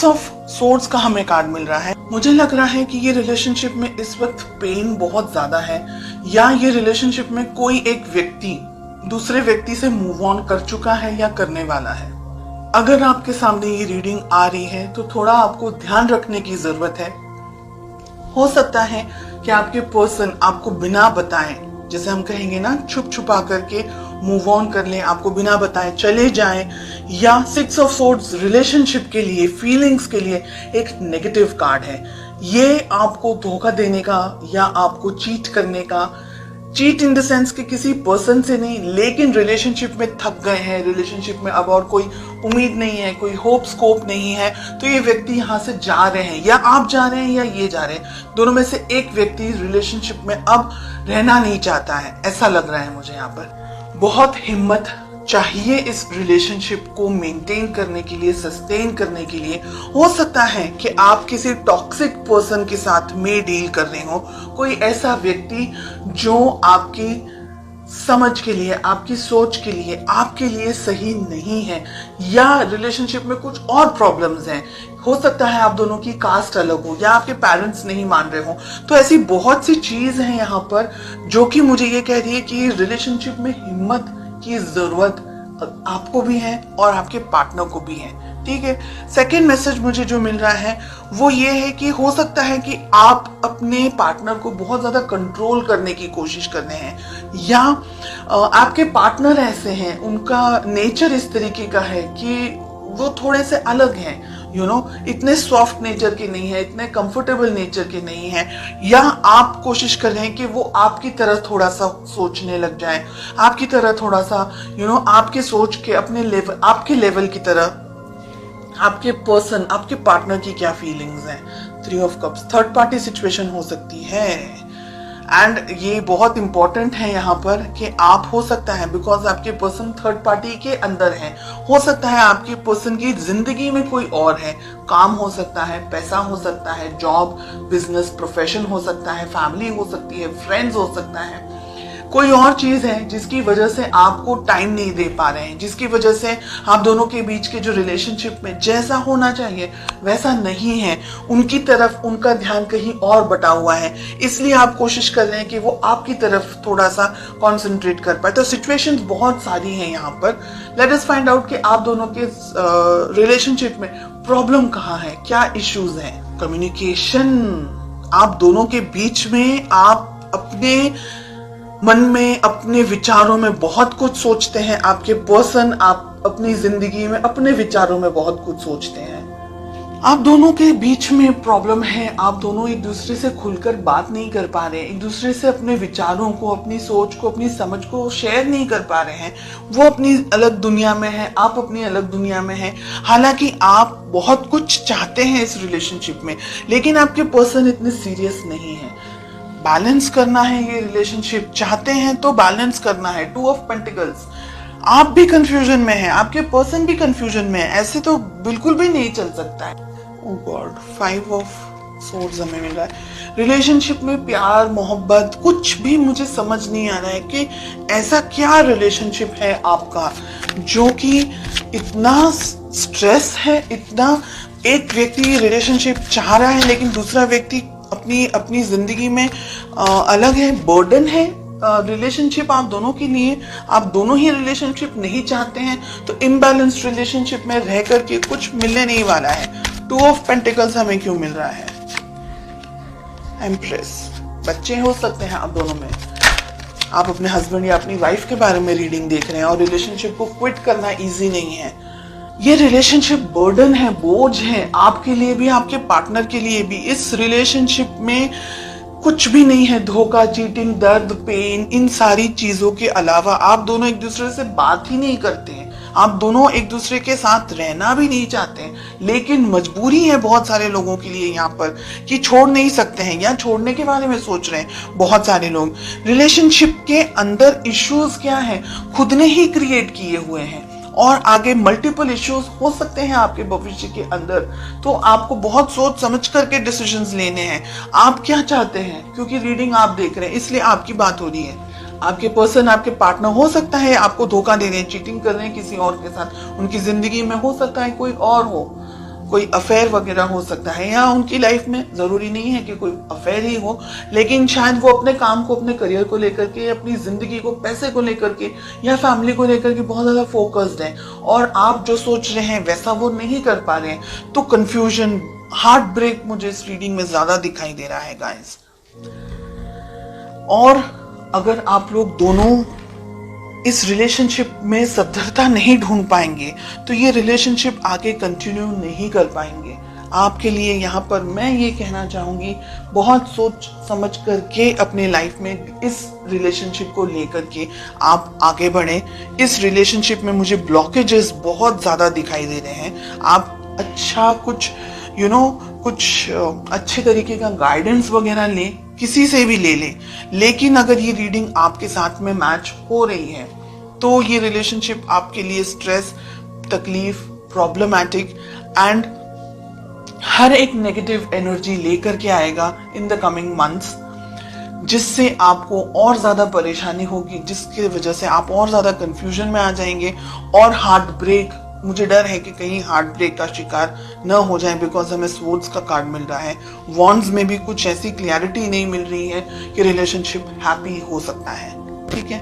Six of swords का हमें card मिल रहा है। मुझे लग रहा है कि ये रिलेशनशिप में इस वक्त पेन बहुत ज्यादा है, या ये रिलेशनशिप में कोई एक व्यक्ति दूसरे व्यक्ति से मूव ऑन कर चुका है या करने वाला है। अगर आपके सामने ये रीडिंग आ रही है तो थोड़ा आपको ध्यान रखने की जरूरत है। हो सकता है कि आपके पर्सन आपको बिना बताए, जैसे हम कहेंगे ना, छुप छुपा करके मूव ऑन कर लें, आपको बिना बताए चले जाएं, या सिक्स ऑफ सोर्ड्स रिलेशनशिप के लिए, फीलिंग्स के लिए एक नेगेटिव कार्ड है। ये आपको धोखा देने का या आपको चीट करने का, चीट इन द सेंस कि किसी पर्सन से नहीं, लेकिन रिलेशनशिप में थक गए हैं, रिलेशनशिप में अब और कोई उम्मीद नहीं है, कोई होप स्कोप नहीं है, तो ये व्यक्ति यहाँ से जा रहे हैं, या आप जा रहे हैं या ये जा रहे हैं। दोनों में से एक व्यक्ति रिलेशनशिप में अब रहना नहीं चाहता है, ऐसा लग रहा है मुझे यहाँ पर। बहुत हिम्मत चाहिए इस रिलेशनशिप को मेंटेन करने के लिए, सस्टेन करने के लिए। हो सकता है कि आप किसी टॉक्सिक पर्सन के साथ में डील कर रहे हो, कोई ऐसा व्यक्ति जो आपकी समझ के लिए, आपकी सोच के लिए, आपके लिए सही नहीं है, या रिलेशनशिप में कुछ और प्रॉब्लम्स हैं। हो सकता है आप दोनों की कास्ट अलग हो, या आपके पेरेंट्स नहीं मान रहे हो। तो ऐसी बहुत सी चीज हैं यहाँ पर जो कि मुझे ये कह रही है कि रिलेशनशिप में हिम्मत की जरूरत आपको भी है और आपके पार्टनर को भी है। ठीक है। सेकेंड मैसेज मुझे जो मिल रहा है वो ये है कि हो सकता है कि आप अपने पार्टनर को बहुत ज्यादा कंट्रोल करने की कोशिश कर रहे हैं, या आपके पार्टनर ऐसे हैं, उनका नेचर इस तरीके का है कि वो थोड़े से अलग हैं, इतने सॉफ्ट नेचर के नहीं है, इतने कंफर्टेबल नेचर के नहीं है, या आप कोशिश कर रहे हैं कि वो आपकी तरह थोड़ा सा सोचने लग जाए, आपकी तरह थोड़ा सा आपके सोच के अपने लेवल, आपके लेवल की तरह। आपके पर्सन, आपके पार्टनर की क्या फीलिंग्स हैं। 3 of cups, third party situation हो सकती है, एंड ये बहुत इंपॉर्टेंट है यहाँ पर कि आप, हो सकता है बिकॉज आपके पर्सन थर्ड पार्टी के अंदर है, हो सकता है आपके पर्सन की जिंदगी में कोई और है। काम हो सकता है, पैसा हो सकता है, जॉब, बिजनेस, प्रोफेशन हो सकता है, फैमिली हो सकती है, फ्रेंड्स हो सकता है, कोई और चीज है जिसकी वजह से आपको टाइम नहीं दे पा रहे हैं, जिसकी वजह से आप दोनों के बीच के जो रिलेशनशिप में जैसा होना चाहिए वैसा नहीं है। उनकी तरफ उनका ध्यान कहीं और बटा हुआ है, इसलिए आप कोशिश कर रहे हैं कि वो आपकी तरफ थोड़ा सा कॉन्सेंट्रेट कर पाए। तो सिचुएशंस बहुत सारी हैं यहाँ पर। लेट अस फाइंड आउट कि आप दोनों के रिलेशनशिप में प्रॉब्लम कहाँ है, क्या इश्यूज हैं। कम्युनिकेशन, आप दोनों के बीच में आप अपने मन में, अपने विचारों में बहुत कुछ सोचते हैं। आपके पर्सन, आप अपनी जिंदगी में अपने विचारों में बहुत कुछ सोचते हैं। आप दोनों के बीच में प्रॉब्लम है, आप दोनों एक दूसरे से खुलकर बात नहीं कर पा रहे, एक दूसरे से अपने विचारों को, अपनी सोच को, अपनी समझ को शेयर नहीं कर पा रहे हैं। वो अपनी अलग दुनिया में है, आप अपनी अलग दुनिया में हैं। हालांकि आप बहुत कुछ चाहते हैं इस रिलेशनशिप में, लेकिन आपके पर्सन इतने सीरियस नहीं है। बैलेंस करना है ये रिलेशनशिप, चाहते हैं तो बैलेंस करना है। 2 ऑफ पेंटिकल्स, आप भी कंफ्यूजन में हैं, आपके पर्सन भी कंफ्यूजन में है, ऐसे तो बिल्कुल भी नहीं चल सकता है। ओह गॉड, 5 ऑफ सोर्ड्स हमें मिल रहा है। रिलेशनशिप में प्यार, मोहब्बत, कुछ भी मुझे समझ नहीं आ रहा है कि ऐसा क्या रिलेशनशिप है आपका जो कि इतना स्ट्रेस है, इतना, एक व्यक्ति रिलेशनशिप चाह रहा है लेकिन दूसरा व्यक्ति अपनी जिंदगी में अलग है, बर्डन है रिलेशनशिप आप दोनों के लिए। आप दोनों ही रिलेशनशिप नहीं चाहते हैं, तो इम्बैलेंस्ड रिलेशनशिप में रह करके कुछ मिलने नहीं वाला है। 2 ऑफ पेंटिकल्स हमें क्यों मिल रहा है। एम्प्रेस, बच्चे हो सकते हैं आप दोनों में, आप अपने हस्बैंड या अपनी वाइफ के बारे में रीडिंग देख रहे हैं, और रिलेशनशिप को क्विट करना इजी नहीं है। ये रिलेशनशिप बर्डन है, बोझ है, आपके लिए भी, आपके पार्टनर के लिए भी। इस रिलेशनशिप में कुछ भी नहीं है, धोखा, चीटिंग, दर्द, पेन, इन सारी चीजों के अलावा आप दोनों एक दूसरे से बात ही नहीं करते हैं। आप दोनों एक दूसरे के साथ रहना भी नहीं चाहते हैं, लेकिन मजबूरी है बहुत सारे लोगों के लिए यहाँ पर कि छोड़ नहीं सकते हैं, या छोड़ने के बारे में सोच रहे हैं बहुत सारे लोग। रिलेशनशिप के अंदर इश्यूज क्या है, खुद ने ही क्रिएट किए हुए हैं, और आगे मल्टीपल इश्यूज हो सकते हैं आपके भविष्य के अंदर। तो आपको बहुत सोच समझ करके डिसीजंस लेने हैं। आप क्या चाहते हैं, क्योंकि रीडिंग आप देख रहे हैं इसलिए आपकी बात हो रही है। आपके पर्सन, आपके पार्टनर हो सकता है आपको धोखा दे रहे हैं, चीटिंग कर रहे हैं किसी और के साथ, उनकी जिंदगी में हो सकता है कोई और हो, कोई अफेयर वगैरह हो सकता है, या उनकी लाइफ में जरूरी नहीं है कि कोई अफेयर ही हो, लेकिन शायद वो अपने काम को, अपने करियर को लेकर के, अपनी जिंदगी को, पैसे को लेकर के या फैमिली को लेकर के बहुत ज्यादा फोकस्ड है, और आप जो सोच रहे हैं वैसा वो नहीं कर पा रहे हैं, तो कंफ्यूजन, हार्ट ब्रेक मुझे इस रीडिंग में ज्यादा दिखाई दे रहा है गाइस। और अगर आप लोग दोनों इस रिलेशनशिप में सद्धरता नहीं ढूंढ पाएंगे तो ये रिलेशनशिप आगे कंटिन्यू नहीं कर पाएंगे। आपके लिए यहाँ पर मैं ये कहना चाहूंगी, बहुत सोच समझ करके अपने लाइफ में इस रिलेशनशिप को लेकर के आप आगे बढ़ें। इस रिलेशनशिप में मुझे ब्लॉकेजेस बहुत ज्यादा दिखाई दे रहे हैं। आप अच्छा कुछ कुछ अच्छे तरीके का गाइडेंस वगैरह लें, किसी से भी ले लें, लेकिन अगर ये रीडिंग आपके साथ में मैच हो रही है तो ये रिलेशनशिप आपके लिए स्ट्रेस, तकलीफ, प्रॉब्लमैटिक एंड हर एक नेगेटिव एनर्जी लेकर के आएगा इन द कमिंग मंथ्स, जिससे आपको और ज्यादा परेशानी होगी, जिसकी वजह से आप और ज्यादा कंफ्यूजन में आ जाएंगे और हार्ट ब्रेक, मुझे डर है कि कहीं हार्ट ब्रेक का शिकार न हो जाए, बिकॉज हमें स्वॉर्ड्स का कार्ड मिल रहा है। वॉन्ड्स में भी कुछ ऐसी क्लैरिटी नहीं मिल रही है कि रिलेशनशिप हैप्पी हो सकता है। ठीक है,